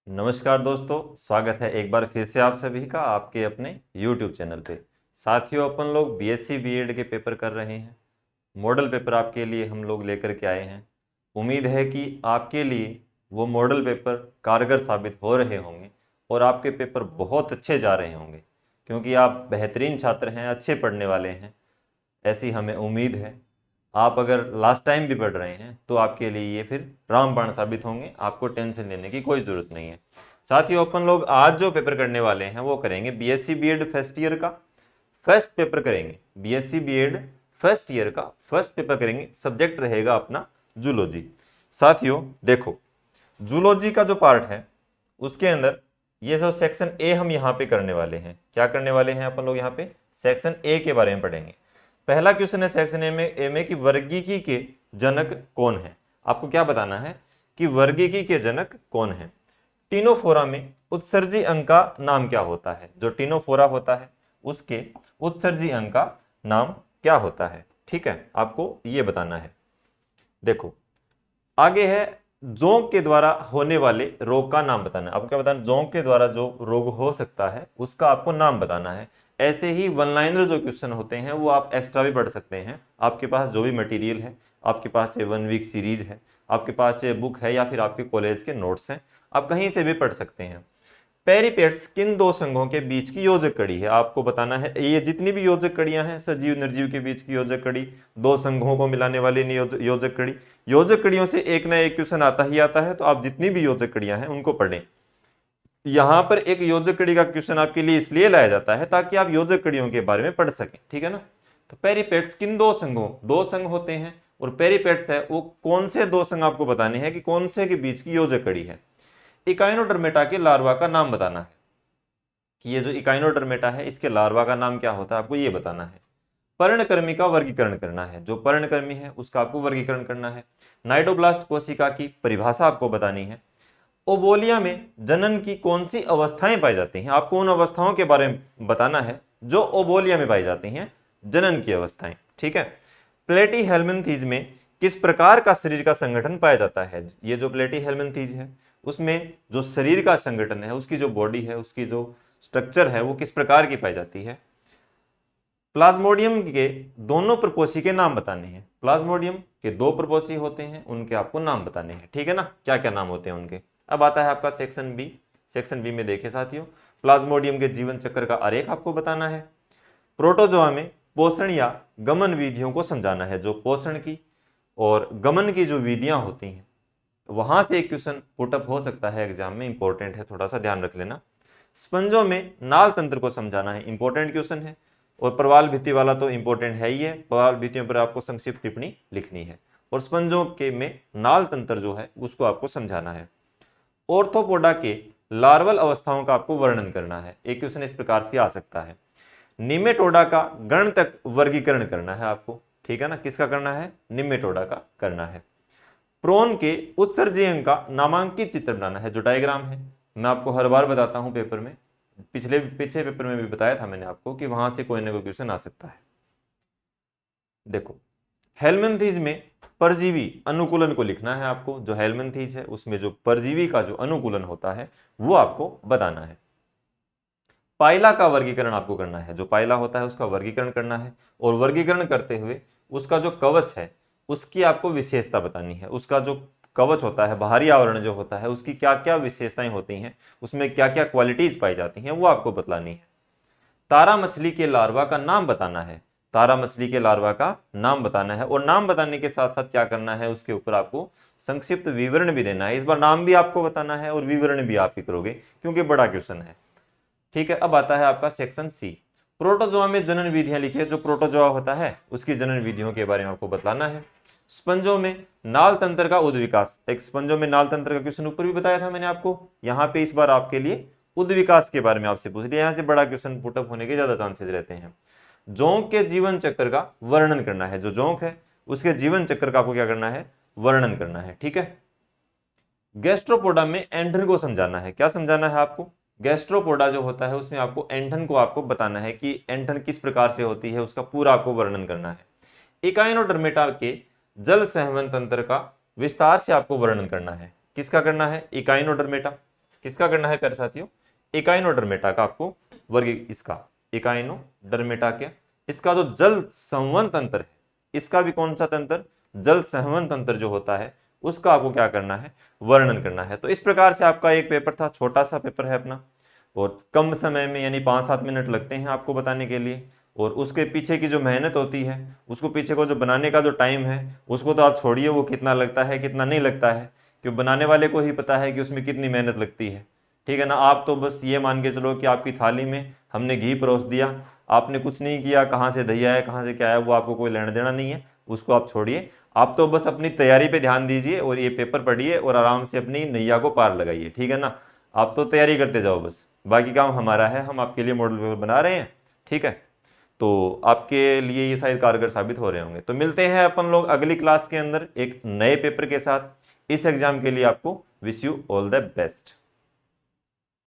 नमस्कार दोस्तों, स्वागत है एक बार फिर से आप सभी का आपके अपने YouTube चैनल पे। साथियों, अपन लोग बीएससी बीएड के पेपर कर रहे हैं। मॉडल पेपर आपके लिए हम लोग लेकर के आए हैं। उम्मीद है कि आपके लिए वो मॉडल पेपर कारगर साबित हो रहे होंगे और आपके पेपर बहुत अच्छे जा रहे होंगे, क्योंकि आप बेहतरीन छात्र हैं, अच्छे पढ़ने वाले हैं, ऐसी हमें उम्मीद है। आप अगर लास्ट टाइम भी पढ़ रहे हैं तो आपके लिए ये फिर रामबाण साबित होंगे, आपको टेंशन लेने की कोई ज़रूरत नहीं है। साथियों, अपन लोग आज जो पेपर करने वाले हैं वो करेंगे बीएससी बीएड फर्स्ट ईयर का फर्स्ट पेपर करेंगे। बीएससी बीएड फर्स्ट ईयर का फर्स्ट पेपर करेंगे। सब्जेक्ट रहेगा अपना जूलॉजी। साथियों देखो, जूलॉजी का जो पार्ट है उसके अंदर ये जो सेक्शन ए हम यहाँ पे करने वाले हैं, क्या करने वाले हैं अपन लोग यहाँ पे सेक्शन ए के बारे में पढ़ेंगे। पहला क्वेश्चन है सेक्शन ए में कि वर्गीकी के जनक कौन है। आपको क्या बताना है कि वर्गीकी के जनक कौन है। टिनोफोरा में उत्सर्जी अंग का नाम क्या होता है। जो टिनोफोरा होता है उसके उत्सर्जी अंग का नाम क्या होता है। ठीक है, आपको ये बताना है। देखो आगे है, जोंक के द्वारा होने वाले रोग का नाम बताना है। आपको क्या बताना, जोंक के द्वारा जो रोग हो सकता है उसका आपको नाम बताना है। ऐसे ही वन लाइनर जो क्वेश्चन होते हैं वो आप एक्स्ट्रा भी पढ़ सकते हैं। आपके पास जो भी मटेरियल है, आपके पास चाहे 1 वीक सीरीज है, आपके पास चाहे बुक है या फिर आपके कॉलेज के नोट्स हैं, आप कहीं से भी पढ़ सकते हैं। पेरिपेट्स किन दो संघों के बीच की योजक कड़ी है। आपको बताना है ये जितनी भी योजक कड़ियां हैं, सजीव निर्जीव के बीच की योजक कड़ी, दो संघों को मिलाने वाली योजक कड़ी। योजक कड़ियों से एक ना एक क्वेश्चन आता ही आता है, तो आप जितनी भी योजक कड़ियां हैं उनको पढ़ें। यहां पर एक योजक कड़ी का क्वेश्चन आपके लिए इसलिए लाया जाता है ताकि आप योजक कड़ियों के बारे में पढ़ सकें। ठीक है ना। तो पेरिपेट्स किन दो संघों, दो संघ होते हैं और पेरिपेट्स है वो कौन से दो संघ आपको बताने हैं कि कौन से के बीच की योजक कड़ी है। इकाइनोडर्मेटा के लार्वा का नाम बताना है कि ये जो इकाइनोडर्मेटा है इसके लार्वा का नाम क्या होता है, आपको ये बताना है। पर्णकृमि का वर्गीकरण करना है, जो पर्णकृमि है उसका आपको वर्गीकरण करना है। नाइडोब्लास्ट कोशिका की परिभाषा आपको बतानी है। ओबोलिया में जनन की कौन सी अवस्थाएं पाई जाती हैं, आपको उन अवस्थाओं के बारे में बताना है जो ओबोलिया में पाई जाती हैं, जनन की अवस्थाएं। ठीक है। प्लेटी हेलमिंथीज में किस प्रकार का शरीर का संगठन पाया जाता है। ये जो प्लेटी हेलमिंथीज है उसमें जो शरीर का संगठन है, उसकी जो बॉडी है, उसकी जो स्ट्रक्चर है वो किस प्रकार की पाई जाती है। प्लाज्मोडियम के दोनों प्रपोसी के नाम बताने हैं। प्लाज्मोडियम के दो प्रपोसी होते हैं, उनके आपको नाम बताने हैं। ठीक है ना, क्या क्या नाम होते हैं उनके। अब आता है आपका सेक्शन बी। सेक्शन बी में देखिए साथियों, प्लाज्मोडियम के जीवन चक्र का आरेख आपको बताना है। प्रोटोजोआ में पोषण या गमन विधियों को समझाना है। जो पोषण की और गमन की जो विधियां होती हैं, वहां से एक क्वेश्चन पुटअप हो सकता है एग्जाम में, इंपॉर्टेंट है, थोड़ा सा ध्यान रख लेना। स्पंजों में नाल तंत्र को समझाना है, इंपॉर्टेंट क्वेश्चन है। और प्रवाल भित्ति वाला तो इंपॉर्टेंट है ही है, प्रवाल भित्तियों पर आपको संक्षिप्त टिप्पणी लिखनी है। और स्पंजों के में नाल तंत्र जो है उसको आपको समझाना है। ऑर्थोपोडा के लार्वल अवस्थाओं का आपको वर्णन करना है। एक क्वेश्चन इस प्रकार से आ सकता है। निमेटोडा का गण तक वर्गीकरण करना है आपको। ठीक है ना, किसका करना है, निमेटोडा का करना है। प्रोन के उत्सर्जी अंग का नामांकित चित्र बनाना है, जो डायग्राम है। मैं आपको हर बार बताता हूं पेपर में, पिछले पेपर में भी बताया था मैंने आपको कि वहां से कोई ना कोई क्वेश्चन आ सकता है। देखो, हेलमिंथीज में परजीवी अनुकूलन को लिखना है आपको। जो हेलमिंथीज है उसमें जो परजीवी का जो अनुकूलन होता है वो आपको बताना है। पाइला का वर्गीकरण आपको करना है। जो पाइला होता है उसका वर्गीकरण करना है और वर्गीकरण करते हुए उसका जो कवच है उसकी आपको विशेषता बतानी है। उसका जो कवच होता है, बाहरी आवरण जो होता है, उसकी क्या क्या विशेषताएं होती हैं, उसमें क्या क्या क्वालिटीज पाई जाती हैं, वो आपको बतलानी है। तारा मछली के लार्वा का नाम बताना है। तारा मछली के लार्वा का नाम बताना है और नाम बताने के साथ साथ क्या करना है, उसके ऊपर आपको संक्षिप्त विवरण भी देना है। इस बार नाम भी आपको बताना है और विवरण भी आप ही करोगे क्योंकि बड़ा क्वेश्चन है। ठीक है, अब आता है आपका सेक्शन सी। प्रोटोजोआ में जनन विधियां लिखिए। जो प्रोटोजोआ होता है उसकी जनन विधियों के बारे में आपको बताना है। स्पंजों में नाल तंत्र का उद्विकास, एक स्पंजों में नाल तंत्र का क्वेश्चन ऊपर भी बताया था मैंने आपको। यहाँ पे इस बार आपके लिए उद्विकास के बारे में आपसे पूछ लिया। यहाँ से बड़ा क्वेश्चन पुटअप होने के ज्यादा चांसेस रहते हैं। जोंक के जीवन चक्र का वर्णन करना है। जो जोंक है उसके जीवन चक्र का आपको क्या करना है, वर्णन करना है। ठीक है। गैस्ट्रोपोडा में एंठन को समझाना है। क्या समझाना है आपको, गैस्ट्रोपोडा जो होता है उसमें आपको एंठन को आपको बताना है कि एंठन किस प्रकार से होती है, उसका पूरा आपको वर्णन करना है। इकाइनोडर्मेटा के जल संवहन तंत्र का विस्तार से आपको वर्णन करना है। किसका करना है, इकाइनोडर्मेटा। किसका करना है प्यारे साथियों? इकाइनोडर्मेटा का आपको वर्ग, इसका इकाइनोडर्मेटा के, इसका जो जल संवहन तंत्र है, इसका भी कौन सा तंत्र? जल संवहन तंत्र जो होता है उसका आपको क्या करना है? वर्णन करना है। तो इस प्रकार से आपका एक पेपर था, छोटा सा पेपर है अपना, और कम समय में यानी 5-7 मिनट लगते हैं आपको बताने के लिए, और उसके पीछे की जो मेहनत होती है, उसको पीछे को जो बनाने का जो टाइम है उसको तो आप छोड़िए, वो कितना लगता है कितना नहीं लगता है, क्यों बनाने वाले को ही पता है कि उसमें कितनी मेहनत लगती है, ठीक है ना। आप तो बस ये मान के चलो कि आपकी थाली में हमने घी परोस दिया, आपने कुछ नहीं किया, कहाँ से दही आया कहाँ से क्या है वो आपको कोई लेना देना नहीं है, उसको आप छोड़िए। आप तो बस अपनी तैयारी पे ध्यान दीजिए और ये पेपर पढ़िए और आराम से अपनी नैया को पार लगाइए, ठीक है ना। आप तो तैयारी करते जाओ बस, बाकी काम हमारा है, हम आपके लिए मॉडल पेपर बना रहे हैं, ठीक है। तो आपके लिए ये शायद कारगर साबित हो रहे होंगे। तो मिलते हैं अपन लोग अगली क्लास के अंदर एक नए पेपर के साथ। इस एग्जाम के लिए आपको wish you all the best.